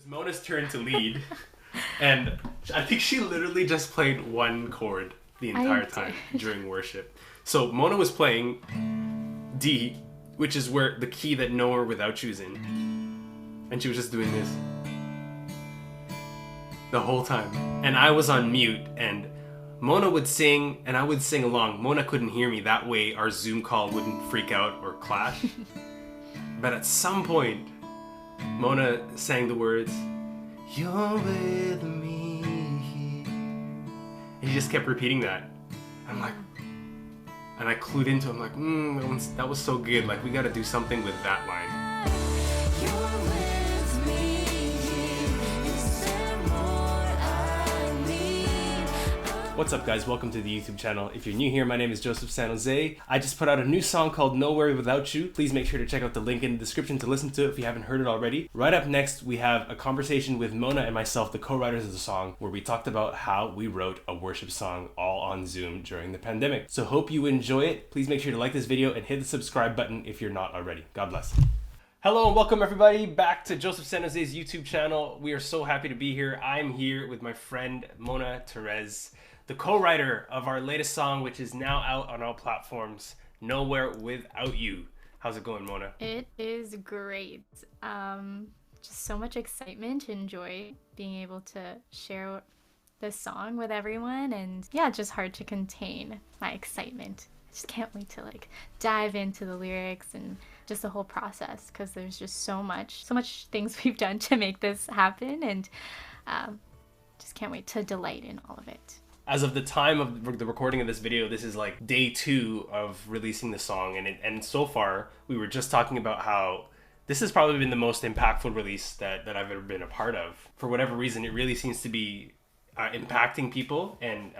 Mona's turn to lead, and I think she literally just played one chord the entire time during worship. So Mona was playing D, which is where the key that Nowhere Without You's in, and she was just doing this the whole time. And I was on mute, and Mona would sing, and I would sing along. Mona couldn't hear me. That way our Zoom call wouldn't freak out or clash. But at some point, Mona sang the words, "You're with me," and he just kept repeating that. I'm like, and I clued into it. I'm like, that was so good. Like, we got to do something with that line. What's up, guys? Welcome to the YouTube channel. If you're new here, my name is Joseph San Jose. I just put out a new song called Nowhere Without You. Please make sure to check out the link in the description to listen to it if you haven't heard it already. Right up next, we have a conversation with Mona and myself, the co-writers of the song, where we talked about how we wrote a worship song all on Zoom during the pandemic. So hope you enjoy it. Please make sure to like this video and hit the subscribe button if you're not already. God bless. Hello and welcome everybody back to Joseph San Jose's YouTube channel. We are so happy to be here. I'm here with my friend Mona Therese, the co-writer of our latest song, which is now out on all platforms, Nowhere Without You. How's it going, Mona? It is great. Just so much excitement and joy being able to share this song with everyone, and yeah, just hard to contain my excitement. I just can't wait to dive into the lyrics and just the whole process, because there's just so much things we've done to make this happen, and just can't wait to delight in all of it. As of the time of the recording of this video, this is like day 2 of releasing the song, and so far we were just talking about how this has probably been the most impactful release that I've ever been a part of. For whatever reason, it really seems to be impacting people and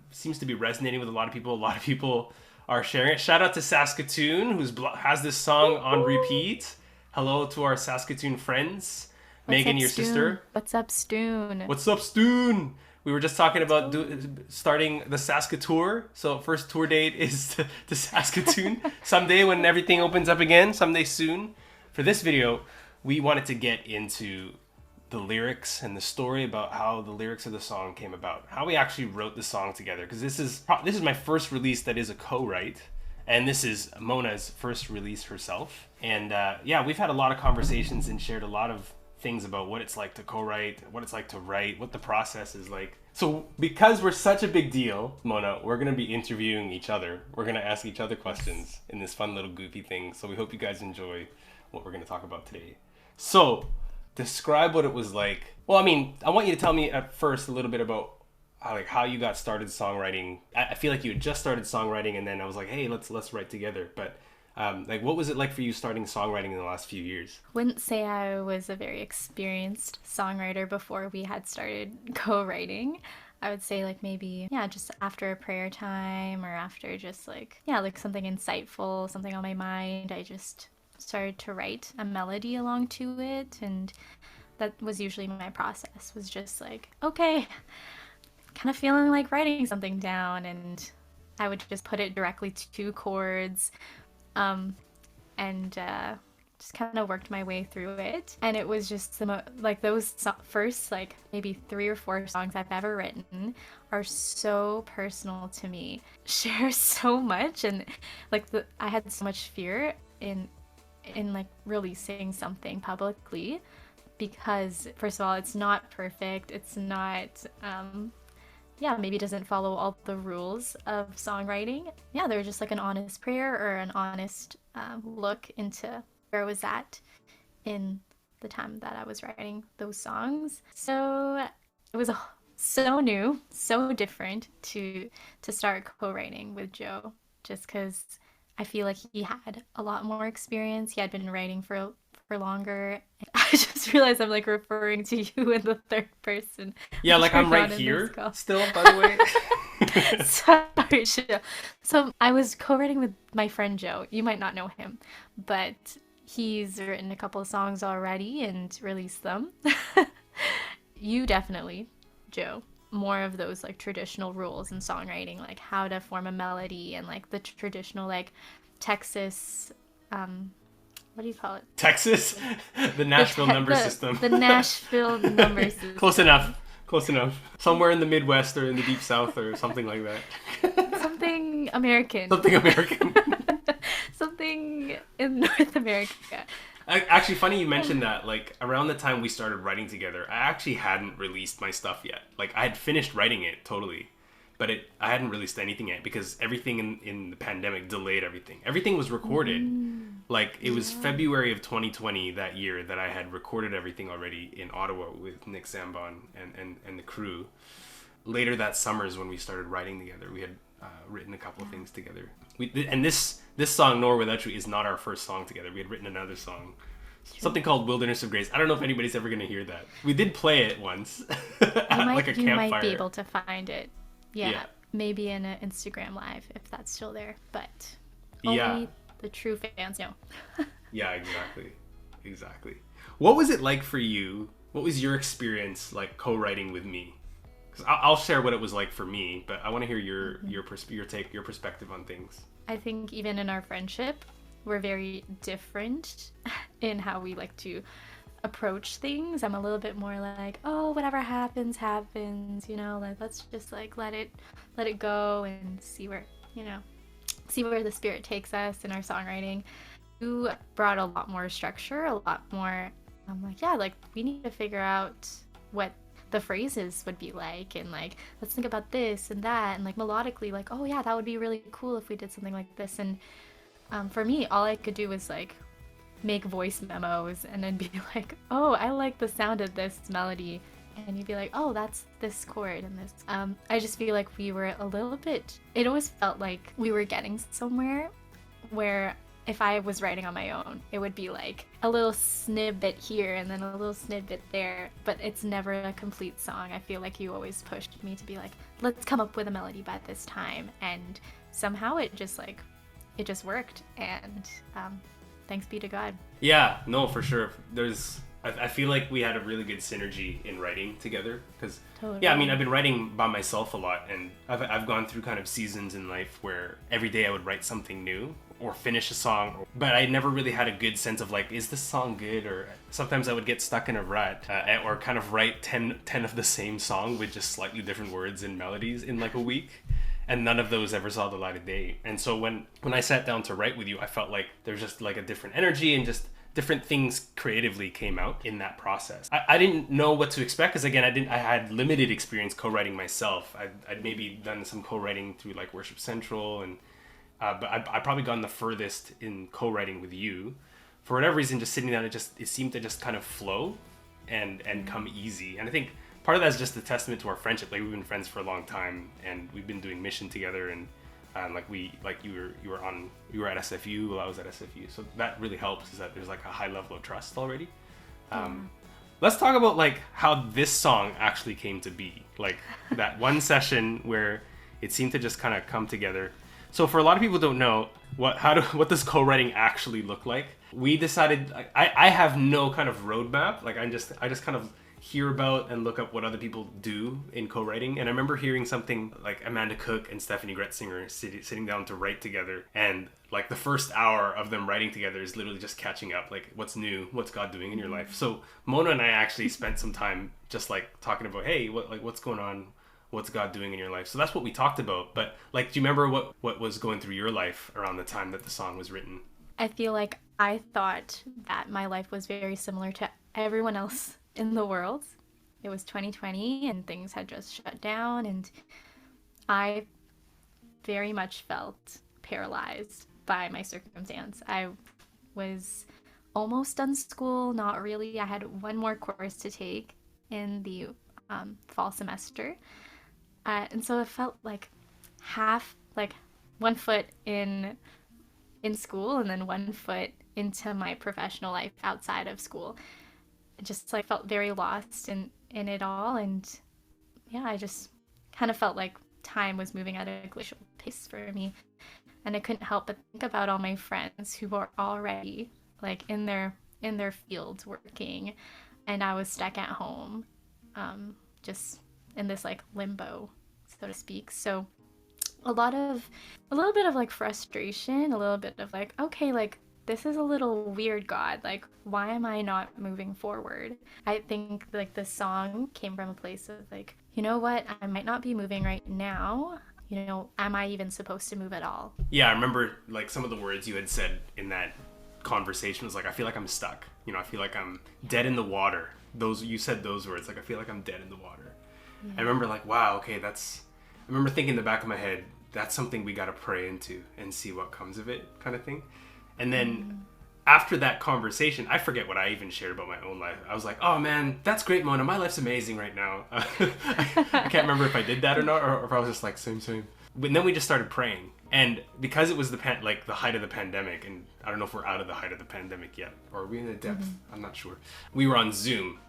seems to be resonating with a lot of people. A lot of people are sharing it. Shout out to Saskatoon, who has this song on repeat. Hello to our Saskatoon friends. Megan, your sister. What's up, Stoon? What's up, Stoon? We were just talking about starting the Saskatoon. So first tour date is to Saskatoon. Someday when everything opens up again, someday soon. For this video, we wanted to get into the lyrics and the story about how the lyrics of the song came about. How we actually wrote the song together. Because this is my first release that is a co-write. And this is Mona's first release herself. And yeah, we've had a lot of conversations and shared a lot of things about what it's like to co-write, what it's like to write, what the process is like. So because we're such a big deal, Mona, we're going to be interviewing each other. We're going to ask each other questions in this fun little goofy thing. So we hope you guys enjoy what we're going to talk about today. So describe what it was like. Well, I mean, I want you to tell me at first a little bit about how you got started songwriting. I feel like you had just started songwriting, and then I was like, hey, let's write together. But what was it like for you starting songwriting in the last few years? Wouldn't say I was a very experienced songwriter before we had started co-writing. I would say maybe, just after a prayer time, or after just something insightful, something on my mind, I just started to write a melody along to it. And that was usually my process, was just okay, kind of feeling like writing something down, and I would just put it directly to chords. And just kind of worked my way through it, and it was just those first maybe 3 or 4 songs I've ever written are so personal to me, share so much, and I had so much fear in releasing something publicly, because first of all, it's not perfect, it's not maybe doesn't follow all the rules of songwriting. Yeah, they were just an honest prayer, or an honest look into where I was at in the time that I was writing those songs. So it was so new, so different to start co-writing with Joe, just because I feel like he had a lot more experience. He had been writing for longer. I just realized I'm referring to you in the third person. Yeah, I'm right here still, by the way. Sorry, Joe. So I was co-writing with my friend Joe. You might not know him, but he's written a couple of songs already and released them. You definitely, Joe, more of those traditional rules in songwriting, how to form a melody, and the traditional Texas what do you call it? Texas, the Nashville number system. The Nashville number system. Close enough. Close enough. Somewhere in the Midwest or in the Deep South or something like that. Something American. Something American. Something in North America. Actually, funny you mentioned that. Like, around the time we started writing together, I actually hadn't released my stuff yet. Like, I had finished writing it totally, but I hadn't released anything yet because everything in the pandemic delayed everything. Everything was recorded. Like, it was February of 2020 that year that I had recorded everything already in Ottawa with Nick Sambon and the crew. Later that summer is when we started writing together. We had written a couple of things together. And this song, Nor Without You, is not our first song together. We had written another song. Something called Wilderness of Grace. I don't know if anybody's ever going to hear that. We did play it once at like a campfire. You might be able to find it. Yeah. Maybe in an Instagram live if that's still there. But only the true fans know. Yeah, exactly. What was it like for you? What was your experience like co-writing with me? Because I'll share what it was like for me, but I want to hear your perspective on things. I think even in our friendship, we're very different in how we like to approach things. I'm a little bit more like, oh, whatever happens, you know, like, let's just like let it go and see where the spirit takes us in our songwriting. You brought a lot more structure, a lot more, I'm like, yeah, like we need to figure out what the phrases would be like, and like let's think about this and that, and like melodically, like, oh yeah, that would be really cool if we did something like this. And for me, all I could do was like make voice memos and then be like, oh, I like the sound of this melody, and you'd be like, oh, that's this chord and this. I just feel like we were a little bit, it always felt like we were getting somewhere where if I was writing on my own, it would be like a little snippet here and then a little snippet there, but it's never a complete song. I feel like you always pushed me to be like, let's come up with a melody by this time, and somehow it just worked, and thanks be to God. Yeah, no, for sure. I feel like we had a really good synergy in writing together because, totally. Yeah, I mean, I've been writing by myself a lot, and I've gone through kind of seasons in life where every day I would write something new or finish a song, but I never really had a good sense of like, is this song good? Or sometimes I would get stuck in a rut or kind of write 10 of the same song with just slightly different words and melodies in like a week. And none of those ever saw the light of day. And so when I sat down to write with you, I felt like there's just like a different energy and just different things creatively came out in that process. I didn't know what to expect because again, I had limited experience co-writing myself. I'd maybe done some co-writing through like Worship Central, and but I probably gone the furthest in co-writing with you. For whatever reason, just sitting down, it seemed to just kind of flow and come easy. And I think part of that is just a testament to our friendship. Like, we've been friends for a long time, and we've been doing mission together, and you were at SFU while I was at SFU, so that really helps. Is that there's like a high level of trust already. Let's talk about like how this song actually came to be. Like that one session where it seemed to just kind of come together. So for a lot of people who don't know what does co-writing actually look like? We decided I have no kind of roadmap. Like I just kind of hear about and look up what other people do in co-writing. And I remember hearing something like Amanda Cook and Stephanie Gretzinger sitting down to write together, and like the first hour of them writing together is literally just catching up, like what's new, what's God doing in your life. So Mona and I actually spent some time just like talking about, hey, what's going on, what's God doing in your life. So that's what we talked about. But like, do you remember what was going through your life around the time that the song was written? I feel like I thought that my life was very similar to everyone else in the world. It was 2020 and things had just shut down, and I very much felt paralyzed by my circumstance. I was almost done school, not really. I had one more course to take in the fall semester, and so it felt like one foot in school and then one foot into my professional life outside of school. Just like felt very lost in it all, and yeah, I just kind of felt like time was moving at a glacial pace for me, and I couldn't help but think about all my friends who were already like in their fields working, and I was stuck at home, just in this like limbo, so to speak. So a little bit of like frustration, a little bit of like, okay, like this is a little weird, God. Like, why am I not moving forward? I think like the song came from a place of like, you know what? I might not be moving right now. You know, am I even supposed to move at all? Yeah, I remember like some of the words you had said in that conversation was like, I feel like I'm stuck. You know, I feel like I'm dead in the water. You said those words, like, I feel like I'm dead in the water. Yeah. I remember like, wow, okay, I remember thinking in the back of my head, that's something we got to pray into and see what comes of it, kind of thing. And then after that conversation, I forget what I even shared about my own life. I was like, oh man, that's great, Mona. My life's amazing right now. I can't remember if I did that or not, or if I was just like, same. And then we just started praying. And because it was the height of the pandemic, and I don't know if we're out of the height of the pandemic yet, or are we in the depth? I'm not sure. We were on Zoom.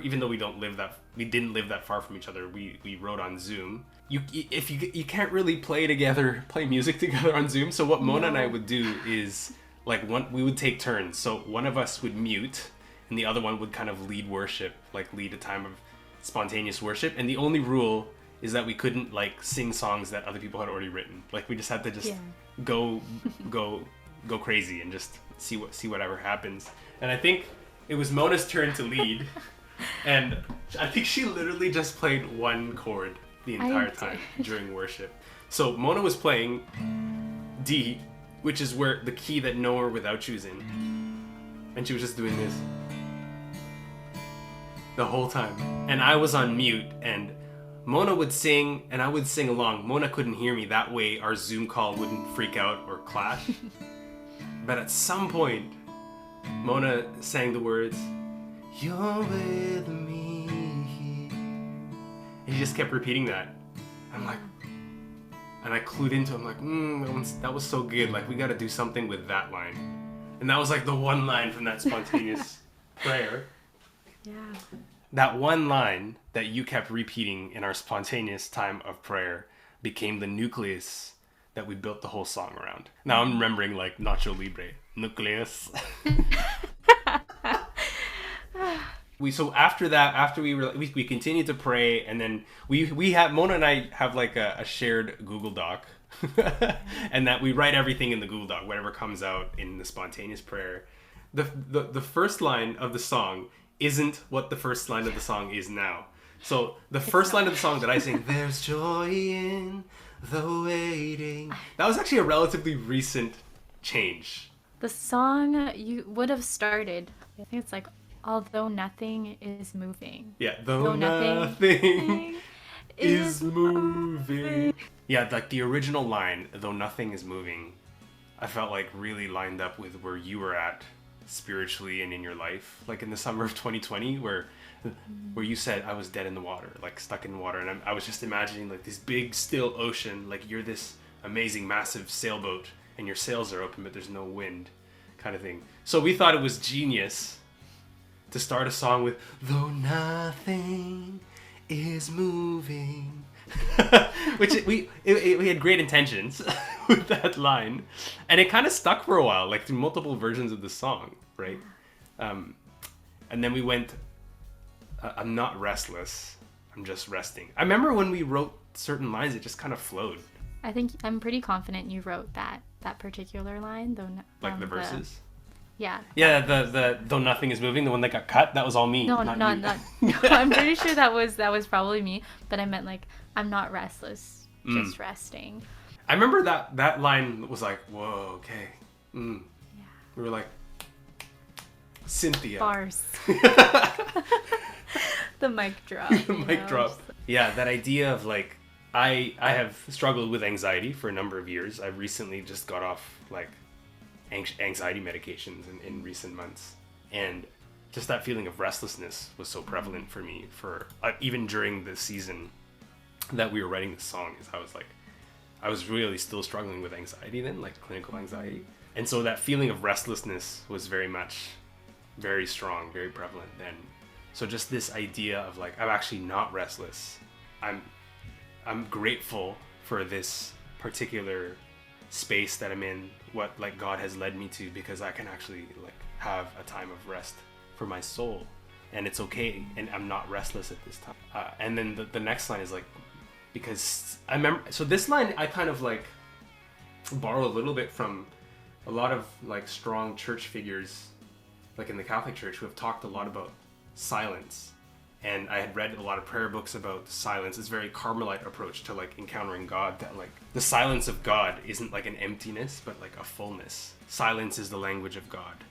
Even though we didn't live that far from each other. We wrote on Zoom. You can't really play music together on Zoom. So what Mona and I would do is we would take turns. So one of us would mute, and the other one would kind of lead worship, like lead a time of spontaneous worship. And the only rule is that we couldn't like sing songs that other people had already written. Like we just had to just go crazy and just see whatever happens. And I think it was Mona's turn to lead, and I think she literally just played one chord the entire time during worship. So Mona was playing D, which is where the key that Nowhere Without You's in, and she was just doing this the whole time. And I was on mute, and Mona would sing, and I would sing along. Mona couldn't hear me. That way our Zoom call wouldn't freak out or clash. But at some point, Mona sang the words, "You're with me," and he just kept repeating that. I'm like, and I clued into it. I'm like, that was so good. Like, we got to do something with that line. And that was like the one line from that spontaneous prayer. Yeah. That one line that you kept repeating in our spontaneous time of prayer became the nucleus that we built the whole song around. Now I'm remembering like Nacho Libre. Nucleus. So after that, after we continued to pray, and then we have, Mona and I have like a shared Google Doc, and that we write everything in the Google Doc, whatever comes out in the spontaneous prayer. The first line of the song isn't what the first line of the song is now. So the first line of the song that I sing, "There's joy in the waiting," that was actually a relatively recent change. The song you would have started, I think it's like, "Although nothing is moving." Yeah, though nothing is moving. Yeah, like the original line, "Though nothing is moving," I felt like really lined up with where you were at spiritually and in your life, like in the summer of 2020, where you said I was dead in the water, like stuck in water, and I was just imagining like this big still ocean, like you're this amazing massive sailboat and your sails are open but there's no wind, kind of thing. So we thought it was genius to start a song with "Though nothing is moving," which we had great intentions with that line, and it kind of stuck for a while, like through multiple versions of the song, right? And then we went, "I'm not restless, I'm just resting." I remember when we wrote certain lines, it just kind of flowed. I'm pretty confident you wrote that particular line, though. Like the verses. Yeah. Yeah, the "Though nothing is moving," the one that got cut, that was all me. No, not no, I'm pretty sure that was probably me, but I meant like, "I'm not restless, just resting." I remember that line was like, whoa, okay. Yeah. We were like, Cynthia. Bars. The mic drop. The mic drop. Yeah, that idea of like, I have struggled with anxiety for a number of years. I recently just got off like anxiety medications in recent months, and just that feeling of restlessness was so prevalent for me for even during the season that we were writing this song. Is I was really still struggling with anxiety then, like clinical anxiety, and so that feeling of restlessness was very strong, very prevalent then. So just this idea of like, I'm actually not restless. I'm grateful for this particular space that I'm in, what like God has led me to, because I can actually like have a time of rest for my soul, and it's okay, and I'm not restless at this time. And then the next line is like, because I remember, so this line I kind of like borrow a little bit from a lot of like strong church figures, like in the Catholic Church, who have talked a lot about silence. And I had read a lot of prayer books about silence. It's a very Carmelite approach to like encountering God, that like the silence of God isn't like an emptiness, but like a fullness. Silence is the language of God,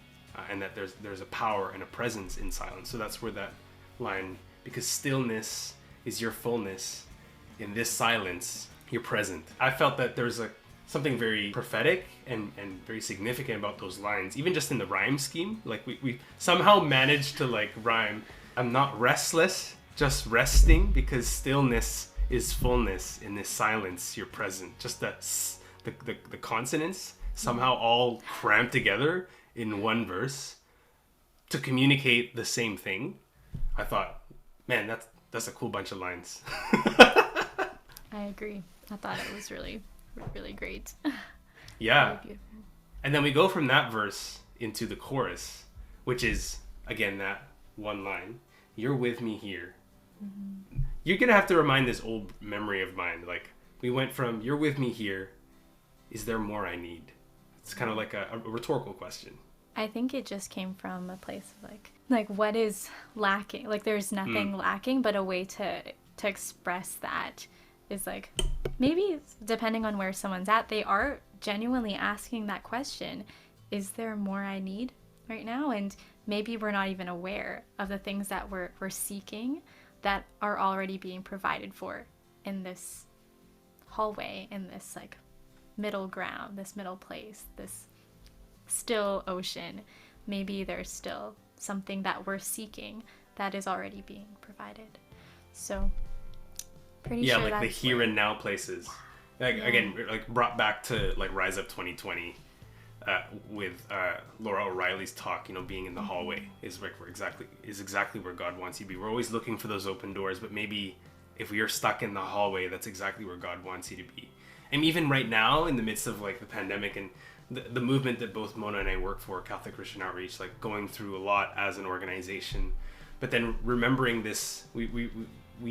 and that there's a power and a presence in silence. So that's where that line, because stillness is your fullness, in this silence you're present. I felt that there's something very prophetic and very significant about those lines, even just in the rhyme scheme. Like we somehow managed to like rhyme, I'm not restless, just resting, because stillness is fullness, in this silence you're present. Just the consonants somehow all crammed together in one verse to communicate the same thing. I thought, man, that's a cool bunch of lines. I agree. I thought it was really, really great. Yeah. Really beautiful. And then we go from that verse into the chorus, which is, again, that one line, you're with me here. Mm-hmm. You're going to have to remind this old memory of mine. Like, we went from, you're with me here, is there more I need? It's kind of like a rhetorical question. I think it just came from a place of like what is lacking? Like, there's nothing lacking, but a way to express that is like, maybe depending on where someone's at, they are genuinely asking that question. Is there more I need right now? And maybe we're not even aware of the things that we're seeking that are already being provided for in this hallway, in this like middle ground, this middle place, this still ocean. Maybe there's still something that we're seeking that is already being provided. So pretty sure like that's the here and now places. Like again, like brought back to like Rise Up 2020 with Laura O'Reilly's talk. You know, being in the hallway is like exactly where God wants you to be. We're always looking for those open doors, but maybe if we are stuck in the hallway, that's exactly where God wants you to be. And even right now, in the midst of like the pandemic and the movement that both Mona and I work for, Catholic Christian Outreach, like going through a lot as an organization, but then remembering this, we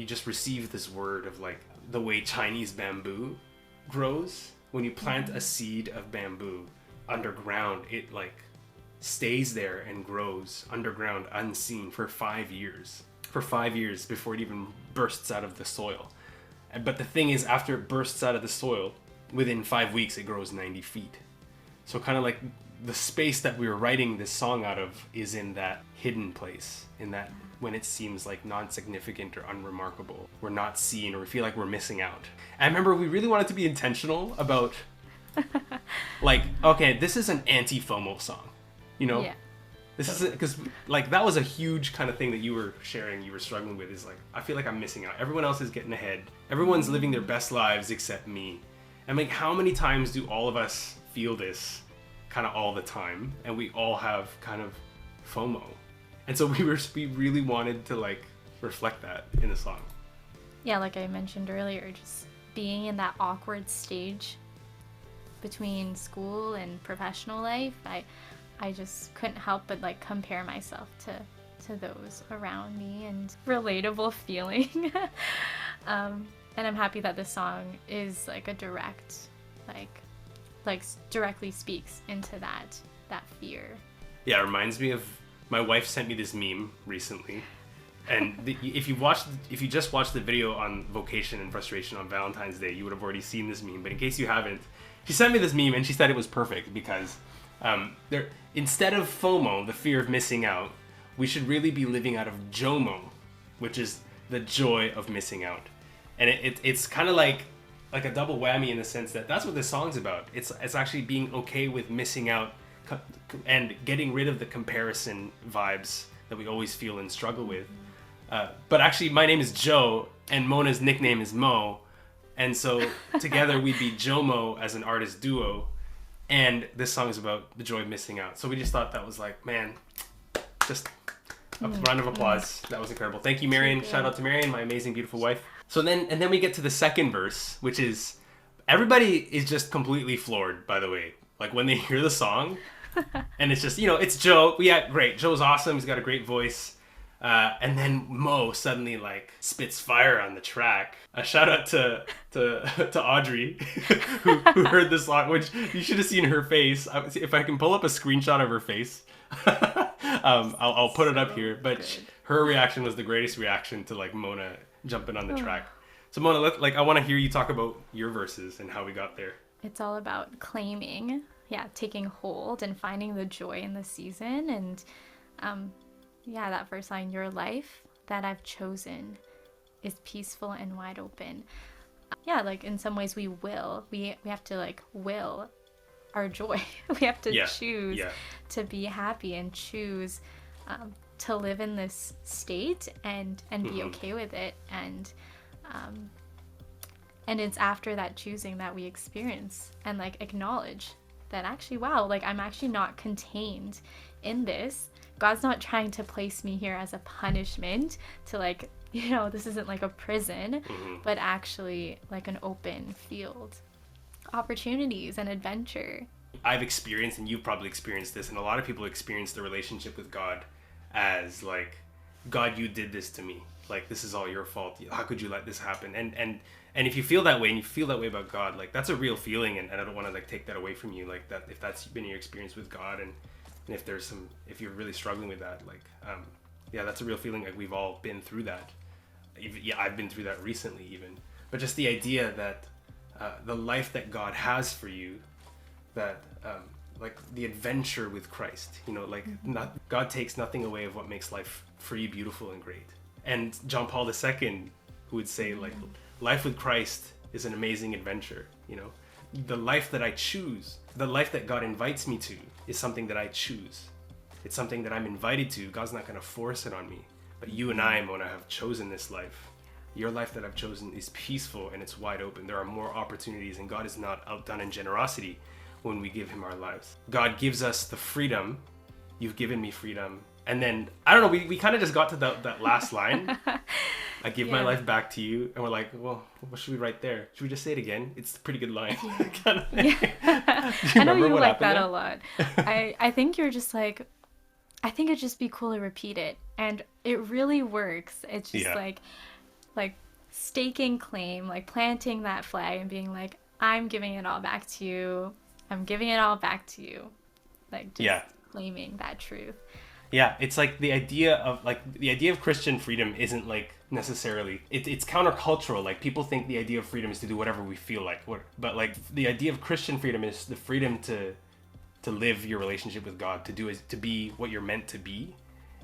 just received this word of like the way Chinese bamboo grows. When you plant a seed of bamboo underground, it like stays there and grows underground unseen for 5 years. For 5 years before it even bursts out of the soil. But the thing is, after it bursts out of the soil, within 5 weeks it grows 90 feet. So kind of like the space that we were writing this song out of is in that hidden place, in that when it seems like non-significant or unremarkable, we're not seen, or we feel like we're missing out. I remember we really wanted to be intentional about like, okay, this is an anti-FOMO song, you know? Yeah. This is because like that was a huge kind of thing that you were sharing, you were struggling with, is like, I feel like I'm missing out. Everyone else is getting ahead. Everyone's living their best lives except me. And like, how many times do all of us feel this kind of all the time? And we all have kind of FOMO. And so we really wanted to like reflect that in the song. Yeah, like I mentioned earlier, just being in that awkward stage between school and professional life, I just couldn't help but like compare myself to those around me, and relatable feeling. And I'm happy that this song is like a direct, like directly speaks into that fear. Yeah, it reminds me of, my wife sent me this meme recently, and if you just watched the video on vocation and frustration on Valentine's Day, you would have already seen this meme. But in case you haven't, she sent me this meme and she said it was perfect because there, instead of FOMO, the fear of missing out, we should really be living out of JOMO, which is the joy of missing out. And it's kind of like a double whammy in the sense that that's what this song's about. It's actually being okay with missing out and getting rid of the comparison vibes that we always feel and struggle with. But actually, my name is Joe and Mona's nickname is Mo. And so together we'd be JOMO as an artist duo. And this song is about the joy of missing out. So we just thought that was like, man, just a round of applause. That was incredible. Thank you, Marion. Shout out to Marion, my amazing, beautiful wife. So then we get to the second verse, which is, everybody is just completely floored, by the way. Like when they hear the song, and it's just, you know, it's Joe. Yeah, great. Joe's awesome. He's got a great voice. And then Mo suddenly like spits fire on the track. A shout out to Audrey who heard the song, which you should have seen her face. If I can pull up a screenshot of her face, I'll put it up here. But her reaction was the greatest reaction to like Mona jumping on the track. So Mona, I want to hear you talk about your verses and how we got there. It's all about claiming, taking hold and finding the joy in the season. And that first line, your life that I've chosen is peaceful and wide open. Like in some ways we have to like will our joy. We have to choose to be happy and choose to live in this state and be okay with it. And it's after that choosing that we experience and like acknowledge that actually, wow, like I'm actually not contained in this. God's not trying to place me here as a punishment to like, this isn't like a prison, but actually like an open field. Opportunities and adventure. I've experienced, and you've probably experienced this, and a lot of people experience the relationship with God as like, God, you did this to me. Like, this is all your fault. How could you let this happen? And if you feel that way, and you feel that way about God, like that's a real feeling, and I don't want to like take that away from you. Like that, if that's been your experience with God, and if you're really struggling with that, like, that's a real feeling. Like we've all been through that. I've been through that recently even. But just the idea that the life that God has for you, that like the adventure with Christ, God takes nothing away of what makes life free, beautiful, and great. And John Paul II, who would say like, life with Christ is an amazing adventure. The life that I choose, the life that God invites me to, is something that I choose. It's something that I'm invited to. God's not going to force it on me. But you and I, Mona, have chosen this life. Your life that I've chosen is peaceful and it's wide open. There are more opportunities, and God is not outdone in generosity when we give him our lives. God gives us the freedom. You've given me freedom. And then, I don't know, we kind of just got to that last line. I give my life back to you. And we're like, well, what should we write there? Should we just say it again? It's a pretty good line. Kind of thing. I know you like that a lot. I think you're just like, I think it'd just be cool to repeat it. And it really works. It's just like staking claim, like planting that flag and being like, I'm giving it all back to you. I'm giving it all back to you. Like just claiming that truth. Yeah, it's like the idea of Christian freedom isn't like necessarily, it's countercultural. Like people think the idea of freedom is to do whatever we feel like. But like the idea of Christian freedom is the freedom to live your relationship with God, to be what you're meant to be.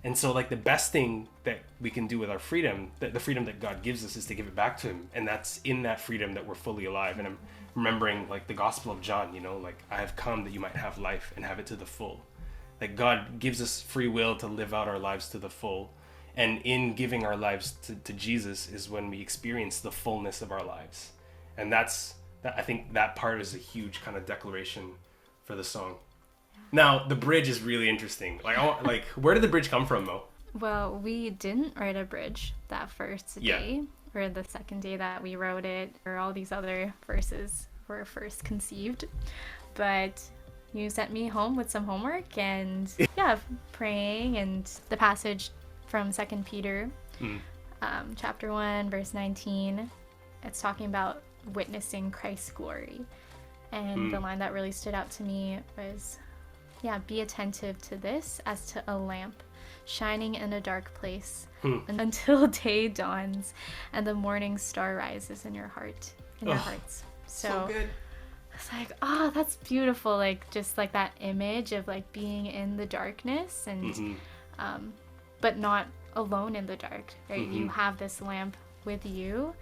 And so like the best thing that we can do with our freedom, the freedom that God gives us, is to give it back to him. And that's in that freedom that we're fully alive. And I'm remembering like the Gospel of John, like I have come that you might have life and have it to the full. Like God gives us free will to live out our lives to the full. And in giving our lives to Jesus is when we experience the fullness of our lives. And I think that part is a huge kind of declaration for the song. Now, the bridge is really interesting. Like, where did the bridge come from, Mo? Well, we didn't write a bridge that first day, or the second day that we wrote it, or all these other verses were first conceived. But you sent me home with some homework and praying, and the passage from 2 Peter chapter 1 verse 19, it's talking about witnessing Christ's glory. And the line that really stood out to me was, be attentive to this as to a lamp shining in a dark place until day dawns and the morning star rises in your heart, in your hearts. So good. It's like, that's beautiful. Like just like that image of like being in the darkness and but not alone in the dark, right? You have this lamp with you,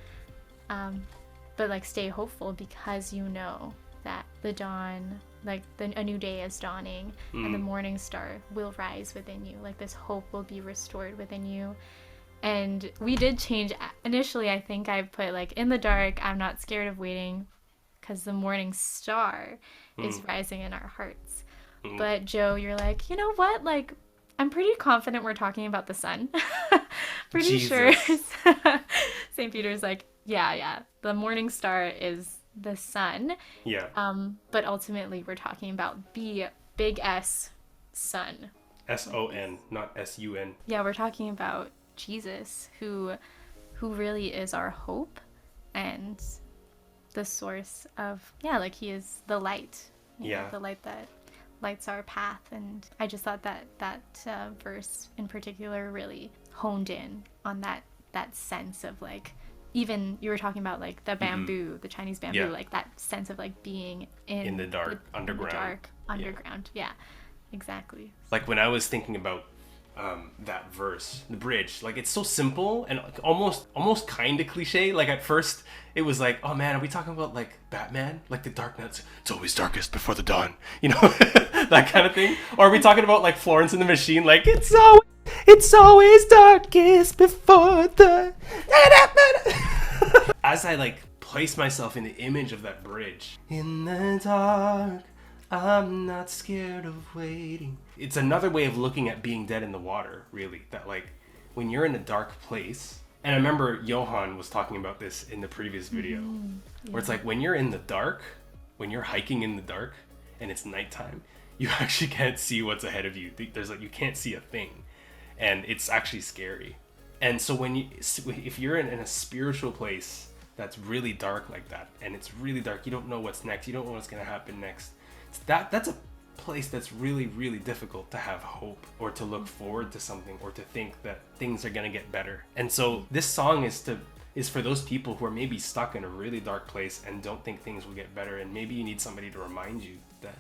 but like stay hopeful because you know that the dawn, like a new day is dawning and the morning star will rise within you. Like this hope will be restored within you. And we did change. Initially, I think I put like, in the dark, I'm not scared of waiting because the morning star is rising in our hearts. But Joe, you're like, you know what? Like, I'm pretty confident we're talking about the sun. Pretty sure. St. Peter's like, the morning star is the sun. Yeah. But ultimately we're talking about the big S sun. S-O-N, not S-U-N. Yeah, we're talking about Jesus, who really is our hope and the source of, yeah, like he is the light, the light that lights our path. And I just thought that verse in particular really honed in on that sense of like, even you were talking about like the bamboo, the Chinese bamboo, like that sense of like being in the dark, underground. In the dark, underground. Yeah, exactly. Like when I was thinking about that verse, the bridge, like it's so simple and almost kind of cliche. Like at first it was like, oh man, are we talking about like Batman, like the dark night, it's always darkest before the dawn, you know? That kind of thing? Or are we talking about like Florence and the Machine, like it's always darkest before the as I like place myself in the image of that bridge, in the dark I'm not scared of waiting. It's another way of looking at being dead in the water, really. That like, when you're in a dark place, and I remember Johan was talking about this in the previous video, where it's like, when you're in the dark, when you're hiking in the dark, and it's nighttime, you actually can't see what's ahead of you. There's like, you can't see a thing. And it's actually scary. And so if you're in a spiritual place that's really dark like that, and it's really dark, you don't know what's next, you don't know what's going to happen next, that's a place that's really, really difficult to have hope or to look forward to something or to think that things are going to get better. And so this song is for those people who are maybe stuck in a really dark place and don't think things will get better, and maybe you need somebody to remind you that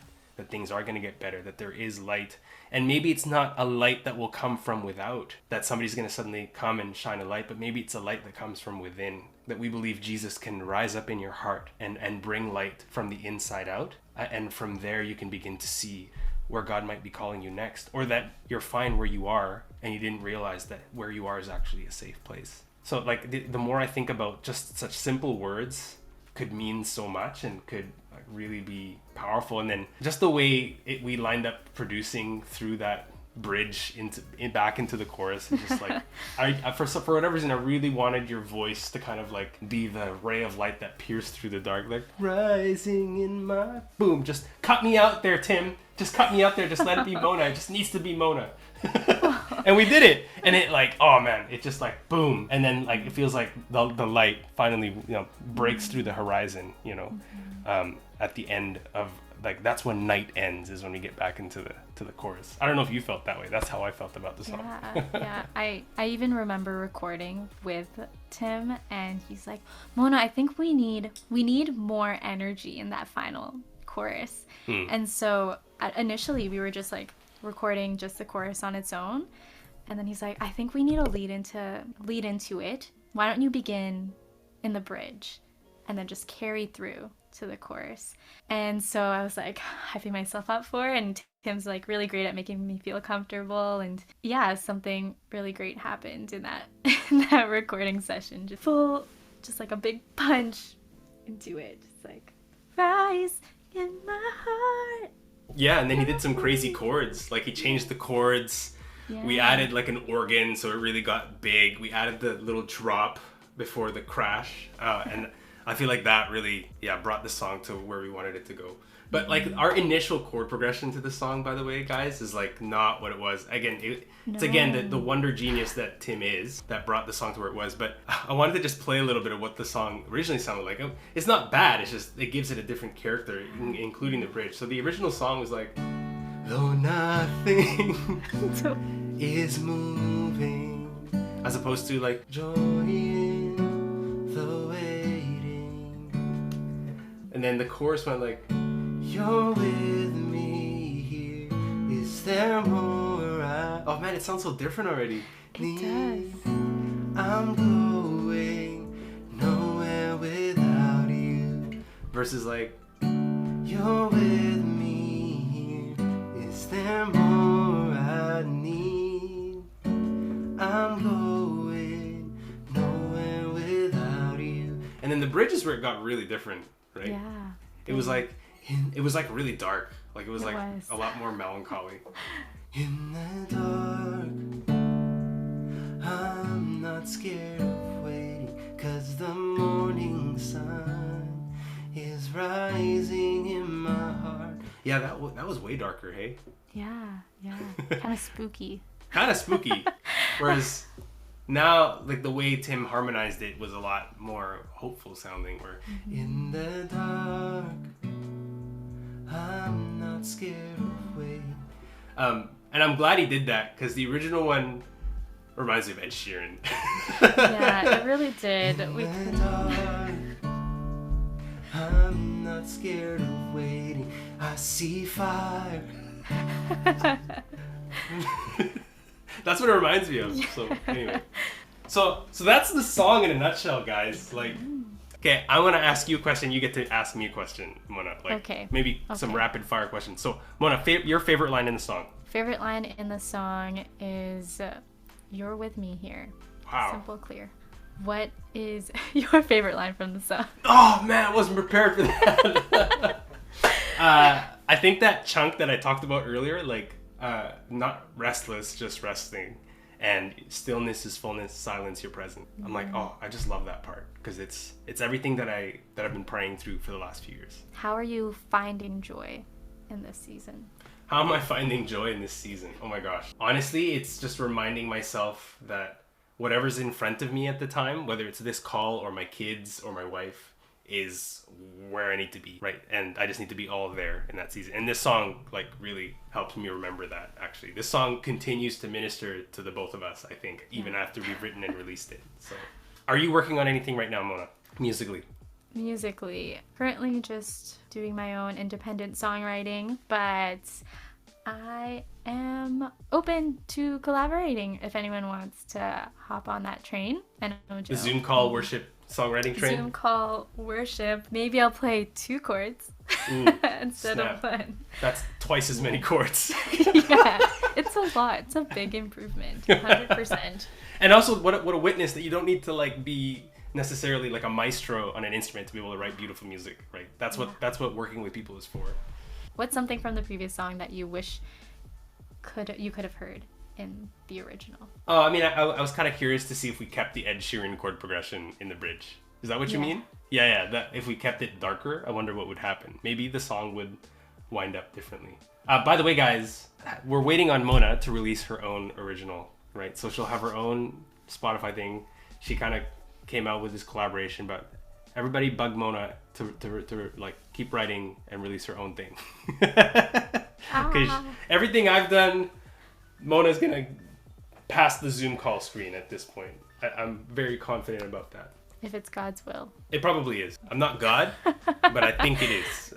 things are going to get better, that there is light. And maybe it's not a light that will come from without, that somebody's going to suddenly come and shine a light, but maybe it's a light that comes from within, that we believe Jesus can rise up in your heart and bring light from the inside out. And from there you can begin to see where God might be calling you next, or that you're fine where you are and you didn't realize that where you are is actually a safe place. So like the more I think about just such simple words could mean so much and could really be powerful. And then just the way we lined up producing through that bridge back into the chorus, and just like I for whatever reason I really wanted your voice to kind of like be the ray of light that pierced through the dark, like rising in my boom. Just cut me out there, Tim. Just cut me out there. Just let it be Mona. It just needs to be Mona. And we did it, and it like, oh man, it just like boom, and then like it feels like the light finally breaks through the horizon, at the end of, like, that's when night ends, is when we get back into the chorus. I don't know if you felt that way. That's how I felt about the song. Yeah. I even remember recording with Tim, and he's like, Mona, I think we need more energy in that final chorus. And so initially we were just like recording just the chorus on its own, and then he's like, I think we need to lead into it. Why don't you begin in the bridge and then just carry through to the chorus? And so I was like hyping myself up for it, and Tim's like really great at making me feel comfortable, and yeah, something really great happened in that recording session. Just like a big punch into it, just like rise in my heart. Yeah, and then he did some crazy chords. Like he changed the chords. Yeah. We added like an organ, so it really got big. We added the little drop before the crash, and I feel like that really, brought the song to where we wanted it to go. But like our initial chord progression to the song, by the way, guys, is like not what it was. Again, it's again the wonder genius that Tim is that brought the song to where it was. But I wanted to just play a little bit of what the song originally sounded like. It's not bad. It's just it gives it a different character, including the bridge. So the original song was like, though nothing is moving, as opposed to like joy in the waiting. And then the chorus went like, you're with me here. Is there more? Oh man, it sounds so different already. It does. I'm going nowhere without you. Versus like, you're with me here. Is there more I need? I'm going nowhere without you. And then the bridge is where it got really different, right? Yeah. It was like really dark. Like it was a lot more melancholy. In the dark, I'm not scared of waiting, 'cause the morning sun is rising in my heart, Yeah, that was way darker, hey? Yeah. Kind of spooky. Kind of spooky. Whereas now, like, the way Tim harmonized it was a lot more hopeful sounding, where in the dark, I'm not scared of waiting. And I'm glad he did that, because the original one reminds me of Ed Sheeran. Yeah, it really did. In the dark, I'm not scared of waiting. I see fire. That's what it reminds me of. So anyway, so that's the song in a nutshell, guys. Like, okay, I want to ask you a question. You get to ask me a question, Mona. Like, Okay. Maybe some rapid fire questions. So, Mona, your favorite line in the song? Favorite line in the song is, "You're with me here." Wow. Simple, clear. What is your favorite line from the song? Oh man, I wasn't prepared for that. I think that chunk that I talked about earlier, like, not restless, just resting, and stillness is fullness, silence you're present. I'm like, oh, I just love that part, because it's everything that I've been praying through for the last few years. How are you finding joy in this season? How am I finding joy in this season? Oh my gosh. Honestly, it's just reminding myself that whatever's in front of me at the time, whether it's this call or my kids or my wife, is where I need to be, right? And I just need to be all there in that season. And this song, like, really helps me remember that, actually. This song continues to minister to the both of us, I think, even after we've written and released it. So, are you working on anything right now, Mona, musically? Musically, currently just doing my own independent songwriting, but I am open to collaborating if anyone wants to hop on that train. And The Zoom call worship songwriting train? Zoom call worship. Maybe I'll play 2 chords instead of 1. That's twice as many chords. Yeah, it's a lot. It's a big improvement. 100%. And also, what a witness that you don't need to, like, be necessarily like a maestro on an instrument to be able to write beautiful music, right? That's what working with people is for. What's something from the previous song that you wish you could have heard in the original? I mean, I was kind of curious to see if we kept the Ed Sheeran chord progression in the bridge. Is that what you mean? Yeah. That if we kept it darker, I wonder what would happen. Maybe the song would wind up differently. By the way, guys, we're waiting on Mona to release her own original, right? So she'll have her own Spotify thing. She kind of came out with this collaboration, but everybody bug Mona to like keep writing and release her own thing. Because everything I've done, Mona's gonna pass the Zoom call screen at this point. I'm very confident about that. If it's God's will. It probably is. I'm not God, but I think it is.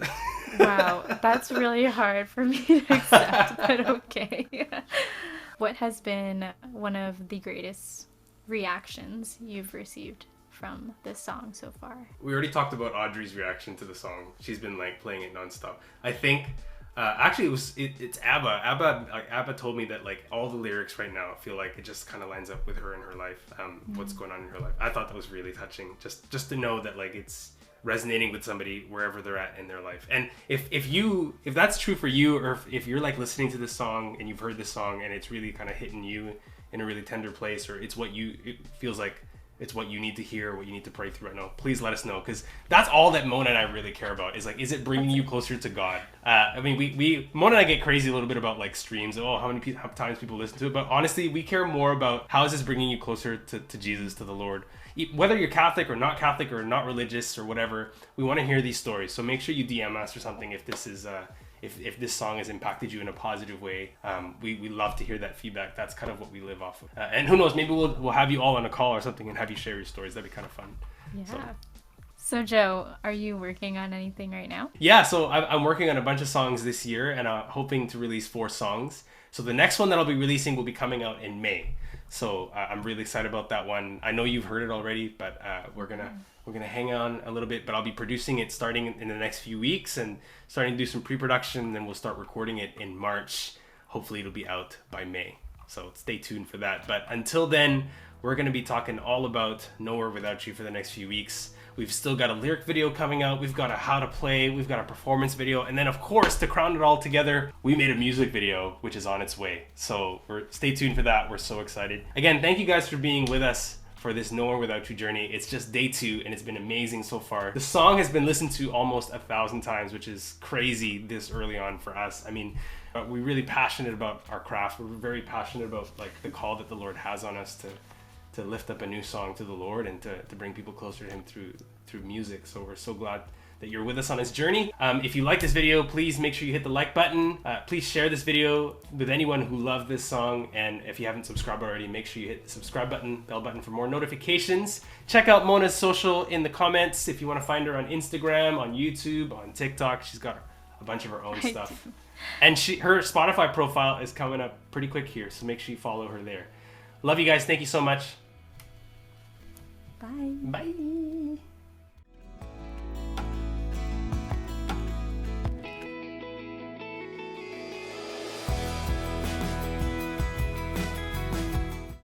Wow, that's really hard for me to accept, but okay. What has been one of the greatest reactions you've received from this song so far? We already talked about Audrey's reaction to the song. She's been like playing it nonstop. I think actually it's ABBA. ABBA told me that like all the lyrics right now feel like it just kind of lines up with her in her life, what's going on in her life. I thought that was really touching, just to know that like it's resonating with somebody wherever they're at in their life. And if that's true for you, or if you're like listening to this song and you've heard this song and it's really kind of hitting you in a really tender place, or it feels like it's what you need to hear, what you need to pray through right now, please let us know, because that's all that Mona and I really care about, is like, is it bringing you closer to God? I mean, we Mona and I get crazy a little bit about like streams, how many times people listen to it, but honestly, we care more about how is this bringing you closer to Jesus, to the Lord. Whether you're Catholic or not religious or whatever, we want to hear these stories. So make sure you DM us or something if this is if this song has impacted you in a positive way. We love to hear that feedback. That's kind of what we live off of. And who knows, maybe we'll have you all on a call or something and have you share your stories. That'd be kind of fun. Yeah. So Joe, are you working on anything right now? Yeah, so I'm working on a bunch of songs this year, and hoping to release 4 songs. So the next one that I'll be releasing will be coming out in May. So I'm really excited about that one. I know you've heard it already, but we're gonna hang on a little bit. But I'll be producing it starting in the next few weeks and starting to do some pre-production. And then we'll start recording it in March. Hopefully it'll be out by May. So stay tuned for that. But until then, we're gonna be talking all about Nowhere Without You for the next few weeks. We've still got a lyric video coming out. We've got a how to play. We've got a performance video. And then, of course, to crown it all together, we made a music video, which is on its way. So stay tuned for that. We're so excited. Again, thank you guys for being with us for this Nowhere Without You journey. It's just day 2 and it's been amazing so far. The song has been listened to almost 1,000 times, which is crazy this early on for us. I mean, we're really passionate about our craft. We're very passionate about like the call that the Lord has on us to lift up a new song to the Lord and to bring people closer to him through music. So we're so glad that you're with us on this journey. If you like this video, please make sure you hit the like button. Please share this video with anyone who loved this song. And if you haven't subscribed already, make sure you hit the subscribe button, bell button for more notifications. Check out Mona's social in the comments if you want to find her on Instagram, on YouTube, on TikTok. She's got a bunch of her own stuff. And her Spotify profile is coming up pretty quick here, so make sure you follow her there. Love you guys. Thank you so much. Bye. Bye.